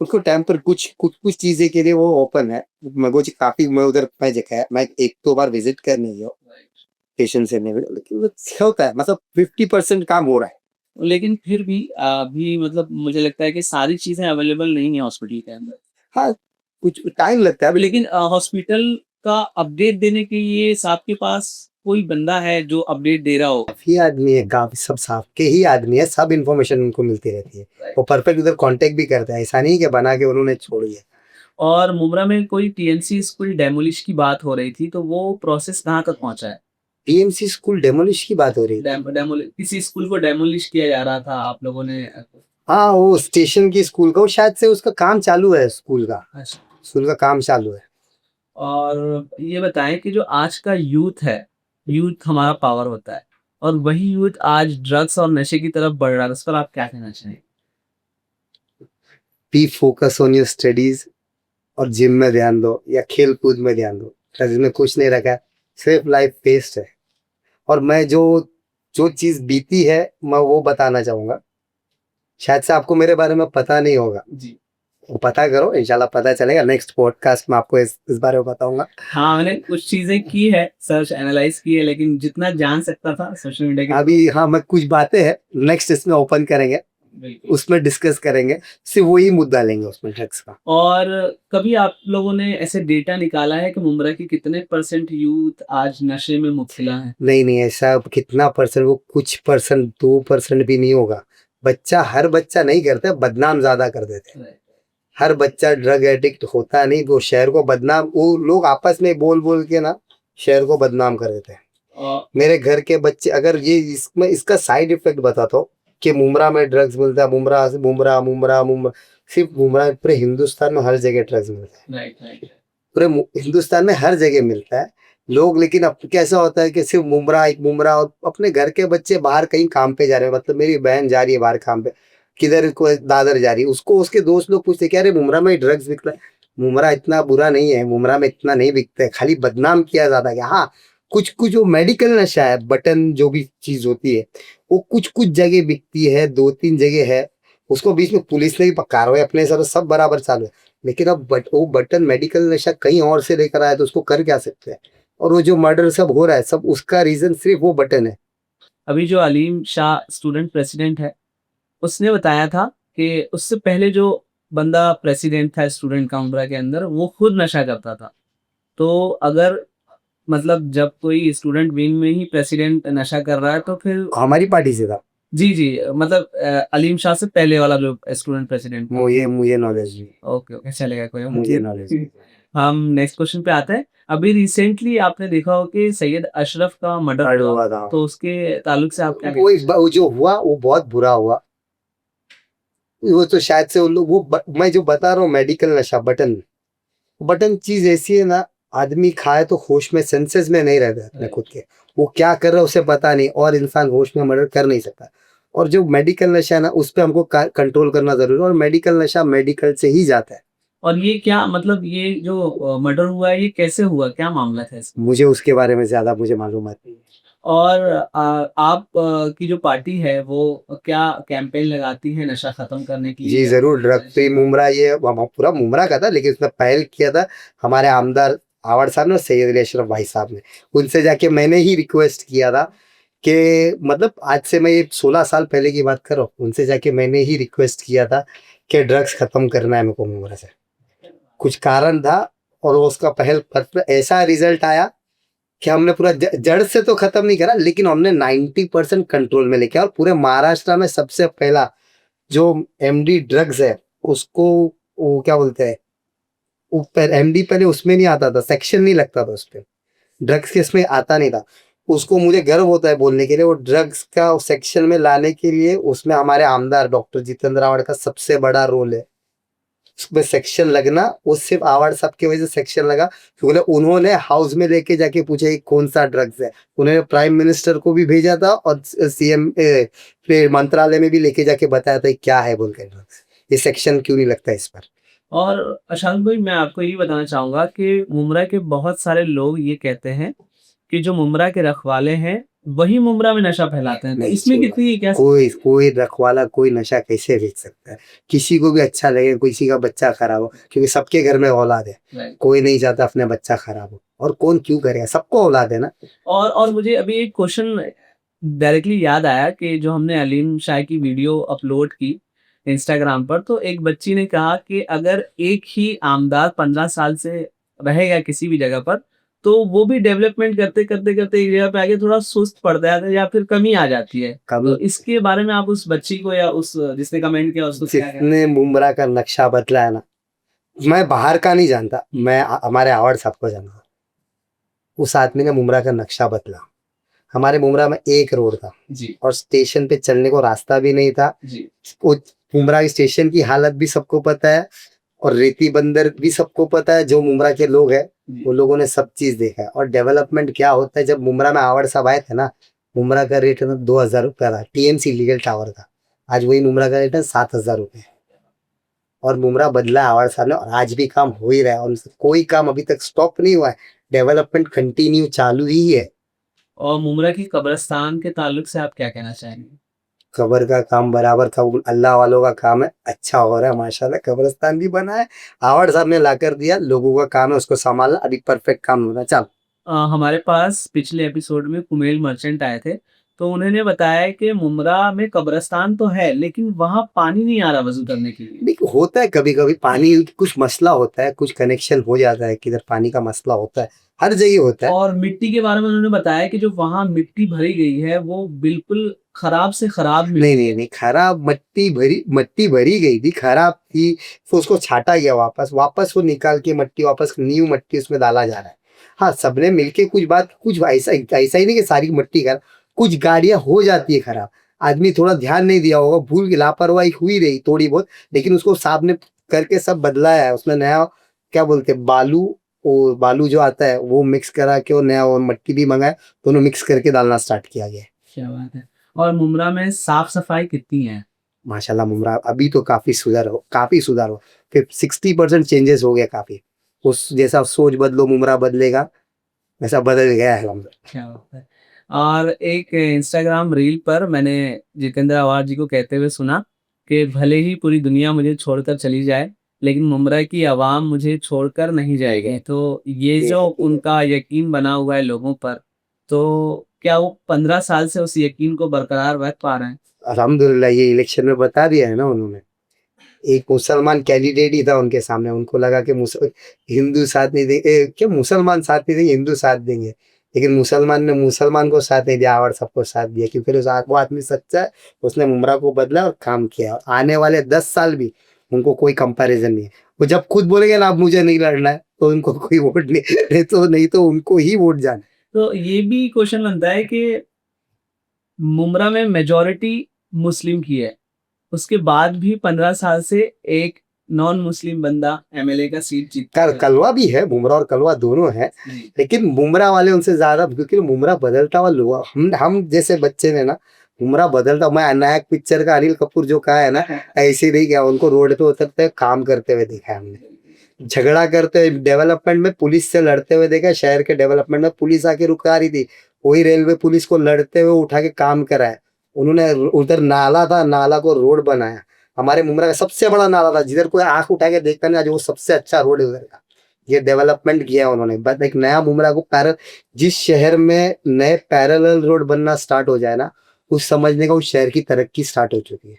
उसको टाइम पर कुछ चीजें के लिए वो ओपन है। मगोज काफी, मैं उधर मैं जगह है, मैं 1-2 बार विजिट करने गया पेशेंट से नहीं, लेकिन वो होता है, मतलब 50% काम हो रहा है। लेकिन फिर भी अभी मतलब मुझे लगता है कि सारी चीजें अवेलेबल नहीं है हॉस्पिटल के अंदर। हाँ, कुछ टाइम लगता है, लेकिन हॉस्पिटल का अपडेट देने के लिए आपके पास कोई बंदा है जो अपडेट दे रहा हो? काफी आदमी है, काफी सब साफ के ही आदमी है, सब इन्फॉर्मेशन उनको मिलती रहती है, वो परफेक्ट उधर कांटेक्ट भी करते हैं, ऐसा नहीं कि बना के उन्होंने छोड़ी है। और मुमरा में कोई टीएनसी स्कूल डेमोलिश की बात हो रही थी, तो वो प्रोसेस कहाँ तक पहुंचा है? टीएमसी स्कूल डेमोलिश की बात हो रही है। किसी स्कूल को डेमोलिश किया जा रहा था, आप लोगों ने? हाँ, वो स्टेशन की स्कूल का, वो शायद से उसका काम चालू है, स्कूल का काम चालू है। और ये बताएं कि जो आज का यूथ है, यूथ हमारा पावर होता है, और वही यूथ आज ड्रग्स और नशे की तरफ बढ़ रहा है, उस पर आप क्या कहना चाहेंगे? B focus on your studies, और जिम में ध्यान दो या खेल कूद में ध्यान दो, इसमें कुछ नहीं रखा है, सिर्फ लाइफ वेस्ट है। और मैं जो जो चीज बीती है मैं वो बताना चाहूंगा, शायद से आपको मेरे बारे में पता नहीं होगा, जी वो पता करो, इंशाल्लाह पता चलेगा, नेक्स्ट पॉडकास्ट में आपको इस बारे में बताऊंगा। हाँ, मैंने कुछ चीजें की है, सर्च एनालाइज की है, लेकिन जितना जान सकता था सोशल मीडिया के अभी हाँ, मैं कुछ बातें हैं नेक्स्ट इसमें ओपन करेंगे, बिल्कुल। उसमें डिस्कस करेंगे, सिर्फ वही मुद्दा लेंगे उसमें, ड्रग्स का। और कभी आप लोगों ने ऐसे डेटा निकाला है कि मुमरा की कितने % यूथ आज नशे में मुब्तला है? नहीं, ऐसा कितना परसेंट, वो कुछ परसेंट, 2% भी नहीं होगा। हर बच्चा नहीं करता, बदनाम ज्यादा कर देते हैं। हर बच्चा ड्रग एडिक्ट होता नहीं, वो शहर को बदनाम, वो लोग आपस में बोल बोल के ना शहर को बदनाम कर देते हैं। मेरे घर के बच्चे, अगर ये इसमें इसका साइड इफेक्ट बताता हूँ, कि मुमरा में ड्रग्स मिलता है, मुमरा मुमरा मुमरा मुमरा, सिर्फ मुमरा, पूरे हिंदुस्तान में हर जगह ड्रग्स मिलता है, राइट राइट पूरे हिंदुस्तान में हर जगह मिलता है। लोग लेकिन अब कैसा होता है कि सिर्फ मुमरा, एक मुमरा, और अपने घर के बच्चे बाहर कहीं काम पे जा रहे हैं, मतलब मेरी बहन जा रही है बाहर काम पे, किधर को दादर जा रही है, उसको उसके दोस्त लोग पूछते क्या, अरे मुमरा में ड्रग्स बिक रहा है। मुमरा इतना बुरा नहीं है, मुमरा में इतना नहीं बिकता है, खाली बदनाम किया जाता है। हाँ, कुछ कुछ जो मेडिकल नशा है, बटन जो भी चीज होती है, वो कुछ कुछ जगह बिकती है, 2-3 जगह है, उसको बीच में पुलिस ने भी कार्रवाई अपने हिसाब से सब बराबर चालू है। लेकिन अब वो बटन मेडिकल नशा कहीं और से लेकर आया तो उसको कर क्या सकते हैं। और वो जो मर्डर सब हो रहा है, सब उसका रीजन सिर्फ वो बटन है। अभी जो अलीम शाह स्टूडेंट प्रेसिडेंट है, उसने बताया था कि उससे पहले जो बंदा प्रेसिडेंट था स्टूडेंट काउंसिल के अंदर, वो खुद नशा करता था। तो अगर मतलब जब कोई स्टूडेंट विंग में ही प्रेसिडेंट नशा कर रहा है तो फिर हमारी पार्टी से था, जी जी, मतलब अलीम शाह से पहले वाला जो स्टूडेंट प्रेसिडेंट था। मुझे मुझे नॉलेज नहीं, ओके ओके, चलेगा, कोई बात मुझे नहीं। नॉलेज नहीं। हम नेक्स्ट क्वेश्चन पे आते हैं। अभी रिसेंटली आपने देखा हो कि सैयद अशरफ का मर्डर मर्डर हुआ, हुआ था, तो उसके ताल्लुक से आप क्या वो जो हुआ वो बहुत बुरा हुआ। वो तो शायद से वो लोग, मैं जो बता रहा हूँ मेडिकल नशा, बटन, बटन चीज ऐसी है ना, आदमी खाए तो होश में, सेंसेस में नहीं रहता अपने खुद के, वो क्या कर रहा है उसे पता नहीं, और इंसान होश में मर्डर कर नहीं सकता। और जो मेडिकल नशा है ना, उस पर हमको कंट्रोल करना जरूरी है, और मेडिकल नशा मेडिकल से ही जाता है। और ये क्या मतलब, ये जो मर्डर हुआ है, ये कैसे हुआ, क्या मामला था इसका? मुझे उसके बारे में ज्यादा मुझे मालूमात नहीं है। और आप की जो पार्टी है वो क्या कैंपेन लगाती है नशा खत्म करने के लिए? जी जरूर, ड्रग फ्री मुमरा, ये पूरा मुमरा का था, लेकिन उसने पहल किया था हमारे आमदार आवाड़ साहब ने और सैयद अली अशरफ भाई साहब ने। उनसे जाके मैंने ही रिक्वेस्ट किया था कि, मतलब आज से मैं ये 16 साल पहले की बात कर रहा हूँ, उनसे जाके मैंने ही रिक्वेस्ट किया था कि ड्रग्स खत्म करना है मेरे को मुमरा से। कुछ कारण था, और वो उसका पहल पर ऐसा रिजल्ट आया कि हमने पूरा जड़ से तो खत्म नहीं करा, लेकिन हमने 90% कंट्रोल में लेके आया। और पूरे महाराष्ट्र में सबसे पहला जो एमडी ड्रग्स है, उसको वो क्या बोलते हैं, ऊपर एमडी पहले उसमें नहीं आता था, सेक्शन नहीं लगता था उस पर, ड्रग्स के इसमें आता नहीं था। उसको मुझे गर्व होता है बोलने के लिए, वो ड्रग्स का सेक्शन में लाने के लिए उसमें हमारे आमदार डॉक्टर जितेंद्र आवाड़ का सबसे बड़ा रोल है। उसमें सेक्शन लगना, वो सिर्फ आवाड़ साहब की वजह से सेक्शन लगा, क्योंकि उन्होंने हाउस में लेके जाके पूछा कि कौन सा ड्रग्स है। उन्होंने प्राइम मिनिस्टर को भी भेजा था, और सीएम मंत्रालय में भी लेके जाके बताया था क्या है बोल के ड्रग्स, ये सेक्शन क्यों नहीं लगता इस पर। और अशांत भाई, मैं आपको यही बताना चाहूंगा कि मुमरा के बहुत सारे लोग ये कहते हैं कि जो मुमरा के रखवाले हैं वही मुमरा में नशा फैलाते हैं, तो नहीं, इसमें कितनी क्या कोई कोई रखवाला कोई नशा कैसे बेच सकता है। किसी को भी अच्छा लगे किसी का बच्चा खराब हो, क्योंकि सबके घर में औलाद है, Right. कोई नहीं चाहता अपने बच्चा खराब हो, और कौन क्यों करेगा, सबको औलाद है ना। और मुझे अभी एक क्वेश्चन डायरेक्टली याद आया कि जो हमने अलीम शाह की वीडियो अपलोड की इंस्टाग्राम पर, तो एक बच्ची ने कहा कि अगर एक ही आमदार 15 साल से रहेगा किसी भी जगह पर, तो वो भी डेवलपमेंट करते करते करते एक जगह पे आके थोड़ा सुस्त पड़ जाता है या फिर कमी आ जाती है। तो इसके बारे में आप उस बच्ची को या उस जिसने कमेंट किया उसको क्या कहना? जितने मुमरा का नक्शा बदला है ना, मैं बाहर का नहीं जानता, मैं हमारे आवाड़ साहब को जानता। उस आदमी ने मुमरा का नक्शा बदला। हमारे मुमरा में एक रोड था जी और स्टेशन पे चलने को रास्ता भी नहीं था। जी वो मुमरा स्टेशन की हालत भी सबको पता है, और रेती बंदर भी सबको पता है। जो मुमरा के लोग हैं जी। वो लोगों ने सब चीज देखा है। और डेवलपमेंट क्या होता है, जब मुमरा में आवाड़ साहब आए थे ना, मुमरा का रेट है ना 2,000 रुपया था, टीएमसी लीगल टावर था। आज वही मुमरा का रेट है 7,000 रुपये। और मुमरा बदला आवाड़ साहब ने, और आज भी काम हो ही रहा है, और कोई काम अभी तक स्टॉप नहीं हुआ है, डेवलपमेंट कंटिन्यू चालू ही है। और मुमरा की कब्रिस्तान के ताल्लुक से आप क्या कहना चाहेंगे? कब्र का काम बराबर था, अल्लाह वालों का काम है, अच्छा हो रहा है माशाल्लाह। कब्रिस्तान भी बना है, आवाड़ साहब ने लाकर दिया, लोगों का काम है उसको संभालना, अभी परफेक्ट काम हो रहा है। चल, हमारे पास पिछले एपिसोड में कुमेल मर्चेंट आए थे, तो उन्होंने बताया कि मुमरा में कब्रिस्तान तो है लेकिन वहां पानी नहीं आ रहा वजू करने के लिए। देखो होता है कभी कभी पानी कुछ मसला होता है, कुछ कनेक्शन हो जाता है, किधर पानी का मसला होता है, हर जगह होता है। और मिट्टी के बारे में उन्होंने बताया कि जो वहां मिट्टी भरी गई है वो बिल्कुल खराब से खराब नहीं मिट्टी नहीं है। नहीं, खराब मट्टी भरी गई थी, खराब थी, तो उसको छाटा गया, वापस वापस वो निकाल के मट्टी, वापस न्यू मट्टी उसमें डाला जा रहा है। हाँ, सबने मिलके कुछ बात, कुछ ऐसा ऐसा ही नहीं कि सारी मट्टी खराब, कुछ गाड़ियां हो जाती है खराब। आदमी थोड़ा ध्यान नहीं दिया होगा, भूल लापरवाही हुई रही थोड़ी बहुत, लेकिन उसको साहब ने करके सब बदलाया है। उसमें नया क्या बोलते हैं, बालू, वो बालू जो आता है वो मिक्स करा के, और नया और मट्टी भी मंगाया, दोनों मिक्स करके डालना स्टार्ट किया गया है। क्या बात है। और मुमरा में साफ सफाई कितनी है? माशाल्लाह मुमरा अभी तो काफी सुधार हो, फिर 60% चेंजेस हो गया काफी। उस जैसा सोच बदलो मुमरा बदलेगा, वैसा बदल गया है हम। क्या बात है। और एक इंस्टाग्राम रील पर मैंने जितेंद्र आवाज जी को कहते हुए सुना कि भले ही पूरी दुनिया मुझे छोड़कर चली जाए, लेकिन मुमरा की आवाम मुझे छोड़कर नहीं जाएगी। तो ये जो उनका यकीन बना हुआ है लोगों पर, तो क्या वो 15 साल से उस यकीन को बरकरार रख पा रहे हैं? अल्हम्दुलिल्लाह ये इलेक्शन में बता दिया है ना उन्होंने। एक मुसलमान कैंडिडेट ही था उनके सामने, उनको लगा कि हिंदू साथ नहीं देंगे, क्या मुसलमान साथ नहीं देंगे, हिंदू साथ देंगे, लेकिन मुसलमान ने मुसलमान को साथ नहीं दिया और सबको साथ दिया, क्योंकि वो आदमी सच्चा है। उसने मुमरा को बदला और काम किया, और आने वाले 10 साल भी उनको कोई कंपैरिजन नहीं है। वो जब खुद बोलेंगे ना अब मुझे नहीं लड़ना है, तो उनको कोई वोट नहीं तो उनको ही वोट जाना। तो ये भी क्वेश्चन बनता है कि मुमरा में मेजॉरिटी मुस्लिम की है, उसके बाद भी 15 साल से एक नॉन मुस्लिम बंदा एमएलए का सीट जीतता है। कलवा भी है, बुमराह और कलवा दोनों है, जी। लेकिन बुमराह वाले उनसे ज्यादा, क्योंकि बुमराह बदलता हुआ लोहा, हम जैसे बच्चे ने ना बुमराह बदलता। मैं नायक पिक्चर का अनिल कपूर जो कहा है ना, ऐसे ही नहीं क्या, उनको रोड पे उतरते हुए काम करते हुए देखा है हमने, झगड़ा करते हुए डेवलपमेंट में पुलिस से लड़ते हुए देखा। शहर के डेवलपमेंट में पुलिस आके रुका रही थी, वही रेलवे पुलिस को लड़ते हुए उठा के काम कराया उन्होंने। उधर नाला था, नाला को रोड बनाया। हमारे मुमरा का सबसे बड़ा नाला था, जिधर कोई आंख उठा के देखता नहीं, आज वो सबसे अच्छा रोड है उधर का। ये डेवलपमेंट किया है उन्होंने। बस एक नया मुमरा को जिस शहर में नए पैरेलल रोड बनना स्टार्ट हो जाए ना, उस समझने का उस शहर की तरक्की स्टार्ट हो चुकी है।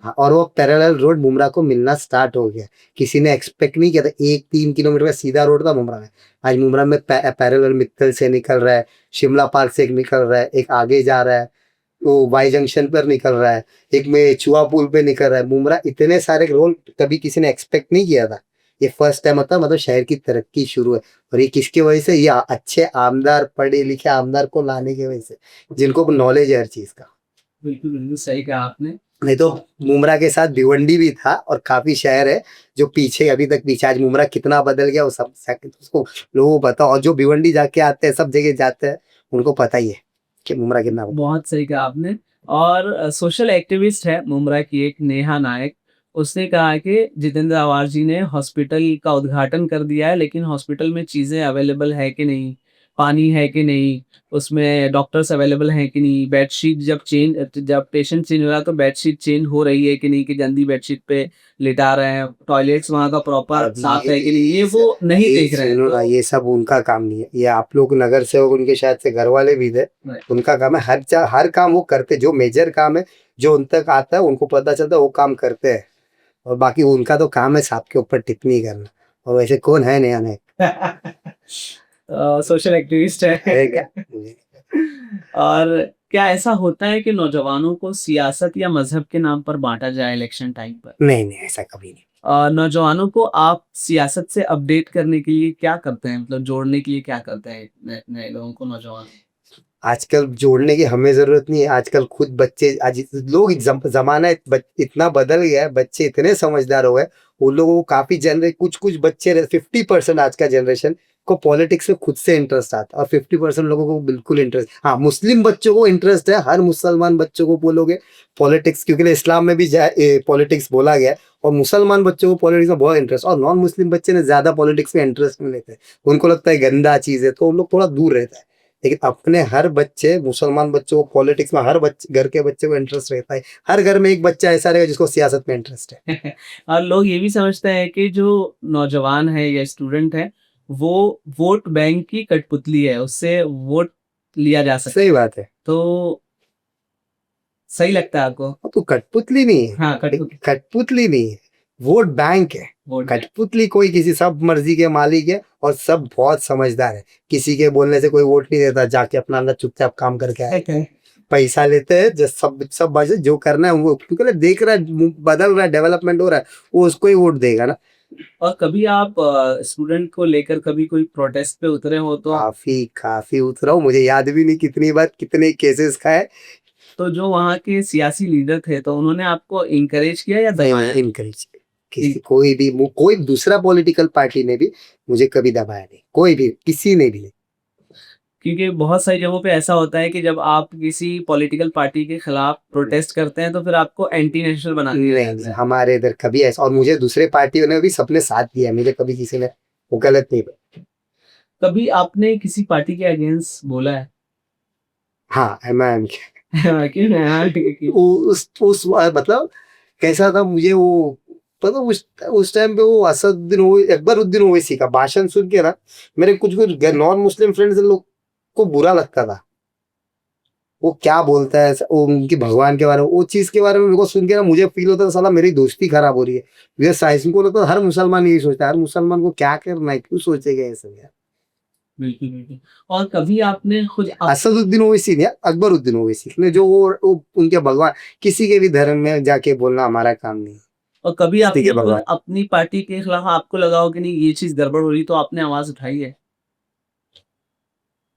हाँ, और वो पैरेलल रोड मुमरा को मिलना स्टार्ट हो गया। किसी ने एक्सपेक्ट नहीं किया था, 1-3 किलोमीटर का सीधा रोड था मुमरा में। आज मुमरा में पैरेलल मित्तल से निकल रहा है, शिमला पार्क से एक निकल रहा है, एक आगे जा रहा है, वो वाई जंक्शन पर निकल रहा है, एक में चुआ पुल पे निकल रहा है। मुमरा इतने सारे रोड कभी किसी ने एक्सपेक्ट नहीं किया था। ये फर्स्ट टाइम होता, मतलब शहर की तरक्की शुरू है। और ये किसकी वजह से? ये अच्छे आमदार, पढ़े लिखे आमदार को लाने की वजह से, जिनको नॉलेज है हर चीज का। बिल्कुल बिल्कुल सही कहा आपने। नहीं तो मुमरा के साथ भिवंडी भी था, और काफी शहर है जो पीछे अभी तक पीछे। आज मुमरा कितना बदल गया वो सब उसको लोगों को पता, और जो भिवंडी जाके आते हैं, सब जगह जाते हैं, उनको पता ही है कि मुमरा कितना। बहुत सही कहा आपने। और सोशल एक्टिविस्ट है मुमरा की एक नेहा नायक, उसने कहा कि जितेंद्र आवाज जी ने हॉस्पिटल का उद्घाटन कर दिया है, लेकिन हॉस्पिटल में चीज़ें अवेलेबल है कि नहीं, पानी है कि नहीं, उसमें डॉक्टर्स अवेलेबल हैं कि नहीं, बेडशीट जब पेशेंट चेंज हो रहा है तो बेडशीट चेंज हो रही है कि नहीं, कि गंदी बेडशीट पे लिटा रहे हैं, टॉयलेट्स वहाँ का प्रॉपर अब साफ है कि नहीं, ये वो नहीं देख रहे हैं। सुनो ना, ये सब उनका काम नहीं है। ये आप लोग नगर सेवक, उनके शायद से घर वाले भी थे, उनका काम है। हर काम वो करते, जो मेजर काम है, जो उन तक आता है, उनको पता चलता है, वो काम करते हैं। और बाकी उनका तो काम है सांप के ऊपर टिप्पणी करना। और वैसे कौन है नया नया? सोशल एक्टिविस्ट है। है क्या? और क्या ऐसा होता है कि नौजवानों को सियासत या मजहब के नाम पर बांटा जाए इलेक्शन टाइम पर? नहीं नहीं, ऐसा कभी नहीं। नौजवानों को आप सियासत से अपडेट करने के लिए क्या करते हैं, मतलब जोड़ने के लिए क्या करते हैं नए नए लोगों को, नौजवान? आजकल जोड़ने की हमें जरूरत नहीं है। आजकल खुद बच्चे, आज लोग जमाना इतना बदल गया है, बच्चे इतने समझदार हो गए। उन लोगों को काफी कुछ कुछ बच्चे, 50% आज का जनरेशन को पॉलिटिक्स में खुद से इंटरेस्ट आता है, और 50% लोगों को बिल्कुल इंटरेस्ट। हाँ, मुस्लिम बच्चों को इंटरेस्ट है, हर मुसलमान बच्चों को बोलोगे पॉलिटिक्स, क्योंकि इस्लाम में भी पॉलिटिक्स बोला गया है, और मुसलमान बच्चों को पॉलिटिक्स में बहुत इंटरेस्ट। और नॉन मुस्लिम बच्चे ने ज्यादा पॉलिटिक्स में इंटरेस्ट नहीं लेते, उनको लगता है गंदा चीज है, तो उन लोग थोड़ा दूर रहता है। लेकिन अपने हर बच्चे, मुसलमान बच्चों को पॉलिटिक्स में, हर बच्चे, घर के बच्चे को इंटरेस्ट रहता है। हर घर में एक बच्चा ऐसा रहेगा जिसको सियासत में इंटरेस्ट है। और लोग ये भी समझते हैं कि जो नौजवान है या स्टूडेंट है, वो वोट बैंक की कठपुतली है, उससे वोट लिया जा सकता है। सही बात है। तो सही लगता है आपको? तो कठपुतली नहीं है। हाँ, कठपुतली। कठपुतली नहीं है, वोट बैंक है। Vote bank. कठपुतली कोई किसी, सब मर्जी के मालिक है, और सब बहुत समझदार है। किसी के बोलने से कोई वोट नहीं देता, जाके अपना अंदर चुपचाप काम करके आए। पैसा लेते हैं, जो सब बाजू जो करना है वो, क्योंकि देख रहा है बदल रहा है, डेवलपमेंट हो रहा है, वो उसको ही वोट देगा ना। और कभी आप स्टूडेंट को लेकर कभी कोई प्रोटेस्ट पे उतरे हो तो? काफी काफी उतरा हूँ, मुझे याद भी नहीं कितनी बार कितने केसेस का है। तो जो वहाँ के सियासी लीडर थे तो उन्होंने आपको इंकरेज किया या दबाया? इनकरेज कोई दूसरा पॉलिटिकल पार्टी ने भी मुझे कभी दबाया नहीं, कोई भी, किसी ने भी नहीं। क्योंकि बहुत सारी जगहों पे ऐसा होता है कि जब आप किसी पॉलिटिकल पार्टी के खिलाफ प्रोटेस्ट करते हैं तो फिर आपको एंटी नेशनल बना दिया नहीं, जाता है। हमारे इधर कभी ऐसा, और मुझे दूसरे पार्टियों ने भी सबने साथ दिया, मुझे कभी किसी ने वो गलत नहीं बोला। कभी आपने किसी पार्टी के अगेंस्ट बोला है? हाँ, एमआईएम क्यों नहीं यार? उस मतलब कैसा था, मुझे वो पता, उस टाइम पे वो असदुद्दीन अकबरुद्दीन ओवैसी का भाषण सुन के ना, मेरे कुछ नॉन मुस्लिम फ्रेंड्स लोग को बुरा लगता था। वो क्या बोलता है, वो उनकी भगवान के बारे में, वो चीज के बारे में मेरे को सुन के ना मुझे फील होता था साला मेरी दोस्ती खराब हो रही है। ये साइंस को लगता है हर मुसलमान यही सोचता है, हर मुसलमान को क्या करना है, क्यों सोचेगा ये सब यार। बिल्कुल बिल्कुल। और कभी आपने खुद असदुद्दीन ओवैसी ने, अकबरुद्दीन ओवैसी ने, जो वो उनके भगवान, किसी के भी धर्म में जाके बोलना हमारा काम नहीं है। और कभी ठीक आपने है खुद भगवान। अपनी पार्टी के खिलाफ आपको लगा हो कि नहीं ये चीज गड़बड़ हो रही तो आपने आवाज उठाई है?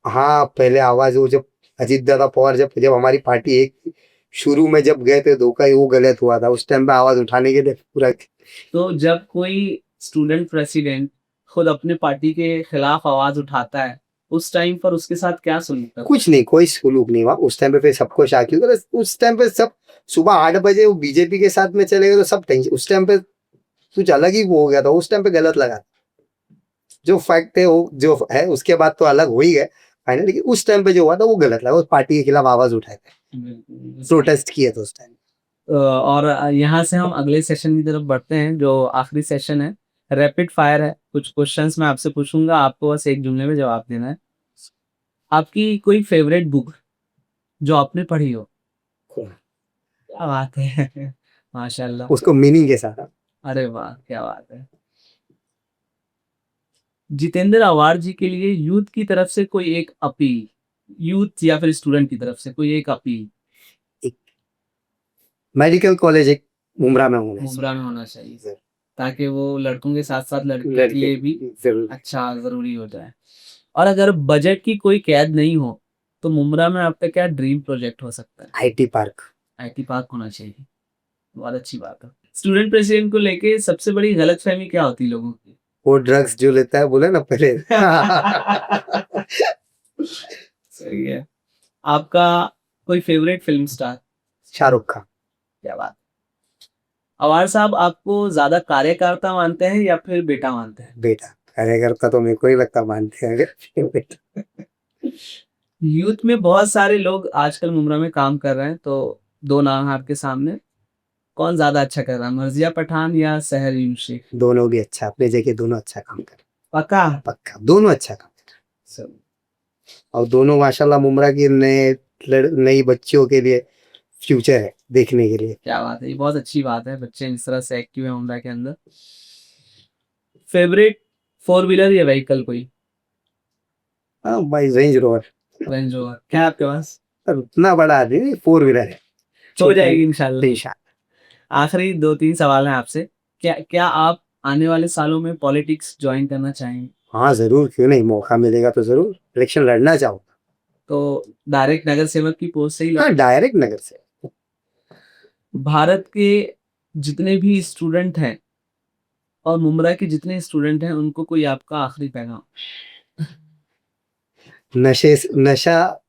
हाँ, पहले आवाज, वो जब अजीत दादा पवार, जब जब हमारी पार्टी एक शुरू में जब गए थे धोखा, वो गलत हुआ था, उस टाइम पे आवाज उठाने के लिए पूरा। तो जब कोई स्टूडेंट प्रेसिडेंट खुद अपने पार्टी के खिलाफ आवाज उठाता है उस टाइम पर उसके साथ क्या सुनता है? कुछ नहीं, कोई सुलूक नहीं हुआ उस टाइम पे, फिर सबको शाक क्यों करे, उस टाइम पे सब सुबह 8 बजे वो बीजेपी के साथ में चले गए तो सब टेंशन, उस टाइम पे कुछ अलग ही वो हो गया था, उस टाइम पे गलत लगा। जो फैक्ट है वो जो है, उसके बाद तो अलग हो ही गए फाइनल, लेकिन उस टाइम पे जो हुआ था वो गलत लगा, उस पार्टी के खिलाफ आवाज उठाए थे, प्रोटेस्ट किए थे उस टाइम। और यहाँ से हम अगले सेशन की तरफ बढ़ते हैं जो आखिरी सेशन है। रैपिड फायर है, कुछ क्वेश्चंस मैं आपसे पूछूंगा, आपको बस एक जुमले में जवाब देना है। आपकी कोई फेवरेट बुक जो आपने पढ़ी हो? क्या बात है! माशाल्लाह। उसको मीनिंग के साथ। अरे वाह, क्या बात है! जितेंद्र आवार जी के लिए यूथ की तरफ से कोई एक अपील, यूथ या फिर स्टूडेंट की तरफ से कोई एक अपील। एक मेडिकल कॉलेज एक मुमरा में होना मुमरा में होना चाहिए चाहिए। ताकि वो लड़कों के साथ साथ लड़कियों के लड़के लिए भी जरूर। अच्छा ज़रूरी हो जाए। और अगर बजट की कोई कैद नहीं हो तो मुमरा में आपका क्या ड्रीम प्रोजेक्ट हो सकता है? IT park. आईटी पार्क होना चाहिए, बहुत अच्छी बात है। स्टूडेंट प्रेसिडेंट को लेके सबसे बड़ी गलतफहमी क्या होती है लोगों की? वो ड्रग्स जो लेता है, बोले ना पहले। सही है। आपका कोई favourite film star? Shahrukh Khan. क्या बात! अवार साहब आपको ज्यादा कार्यकर्ता मानते हैं या फिर बेटा मानते हैं? बेटा कार्यकर्ता तो मेरे को ही लगता मानते हैं बेटा। यूथ में बहुत सारे लोग आजकल मुमरा में काम कर रहे हैं तो दो नाम है आपके सामने, कौन ज्यादा अच्छा कर रहा है, मर्जिया पठान या सहर यूनुशी? दोनों भी अच्छा, अपने जगह दोनों अच्छा काम कर। पक्का? पक्का दोनों अच्छा काम कर। सब और दोनों माशाल्लाह मुमरा की नई बच्चियों के लिए फ्यूचर है देखने के लिए। क्या बात है, ये बहुत अच्छी बात है, बच्चे इस तरह से एक्टिव है मुमरा के अंदर। फेवरेट फोर व्हीलर या व्हीकल कोई? हाँ भाई, रेंज रोवर। रेंज रोवर क्या है आपके पास? उतना बड़ा आदमी, 4 व्हीलर है। हो जाएगी इंशाल्लाह। इंशाल्लाह। आखिरी दो तीन सवाल हैं आपसे। क्या क्या आप आने वाले सालों में पॉलिटिक्स ज्वाइन करना चाहेंगे? हाँ जरूर, क्यों नहीं, मौका मिलेगा तो जरूर इलेक्शन लड़ना चाहूंगा। तो डायरेक्ट नगर सेवक की पोस्ट से ही हाँ, डायरेक्ट नगर से। भारत के जितने भी स्टूडेंट हैं और मुमरा के जितने स्टूडेंट हैं उनको कोई आपका आखिरी पैगाम? नशा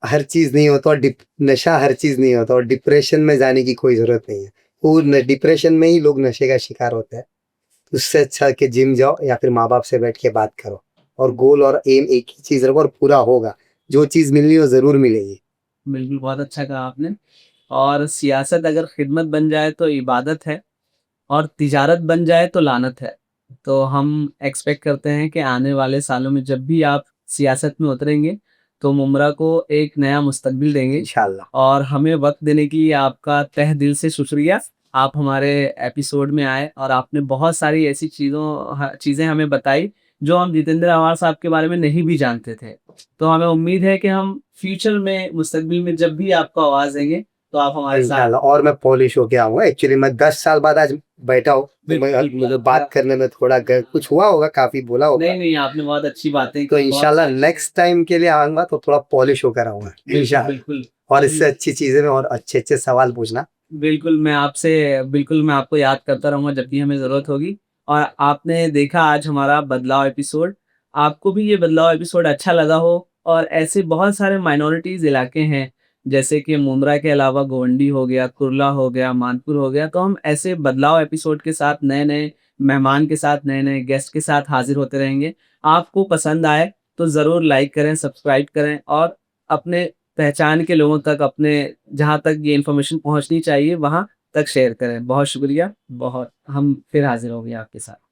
हर चीज नहीं होता, और नशा हर चीज नहीं होता, और डिप्रेशन में जाने की कोई जरूरत नहीं है। वो डिप्रेशन में ही लोग नशे का शिकार होते हैं। उससे अच्छा कि जिम जाओ या फिर माँ बाप से बैठ के बात करो, और गोल और एम एक ही चीज रखो, और पूरा होगा। जो चीज मिलनी हो जरूर मिलेगी। बिल्कुल, बहुत अच्छा कहा आपने। और सियासत अगर खिदमत बन जाए तो इबादत है और तिजारत बन जाए तो लानत है। तो हम एक्सपेक्ट करते हैं कि आने वाले सालों में जब भी आप सियासत में उतरेंगे तो मुमरा को एक नया मुस्तकबिल देंगे। इंशाल्लाह। और हमें वक्त देने के लिए आपका तहे दिल से शुक्रिया। आप हमारे एपिसोड में आए और आपने बहुत सारी ऐसी चीज़ें हमें बताई जो हम जितेंद्र आवार साहब के बारे में नहीं भी जानते थे। तो हमें उम्मीद है कि हम फ्यूचर में मुस्तकबिल में जब भी आपको आवाज़ देंगे तो आप हमारे साथ। इंशाल्लाह, और मैं पॉलिश होके आऊंगा। एक्चुअली मैं 10 साल बाद आज बैठा हूँ, मतलब बात करने में थोड़ा कुछ हुआ होगा, काफी बोला होगा। नहीं नहीं, आपने बहुत अच्छी बातें की। तो इंशाल्लाह नेक्स्ट टाइम के लिए आऊंगा तो थोड़ा पॉलिश होकर आऊंगा इंशाल्लाह। बिल्कुल। और इससे जी। अच्छी चीजें में और अच्छे अच्छे सवाल पूछना। बिल्कुल मैं आपको याद करता रहूँगा जब भी हमें ज़रूरत होगी। और आपने देखा आज हमारा बदलाव एपिसोड, आपको भी ये बदलाव एपिसोड अच्छा लगा हो और ऐसे बहुत सारे माइनॉरिटीज़ इलाके हैं, जैसे कि मुंद्रा के अलावा गोंडी हो गया, कुर्ला हो गया, मानपुर हो गया, तो हम ऐसे बदलाव एपिसोड के साथ नए-नए मेहमान के साथ, नए-नए गेस्ट के साथ हाज़िर होते रहेंगे। आपको पसंद आए तो ज़रूर लाइक करें, सब्सक्राइब करें और अपने पहचान के लोगों तक अपने जहाँ तक ये इन्फॉर्मेशन पहुँचनी चाहिए वहाँ तक शेयर करें। बहुत शुक्रिया, बहुत हम फिर हाज़िर होंगे आपके साथ।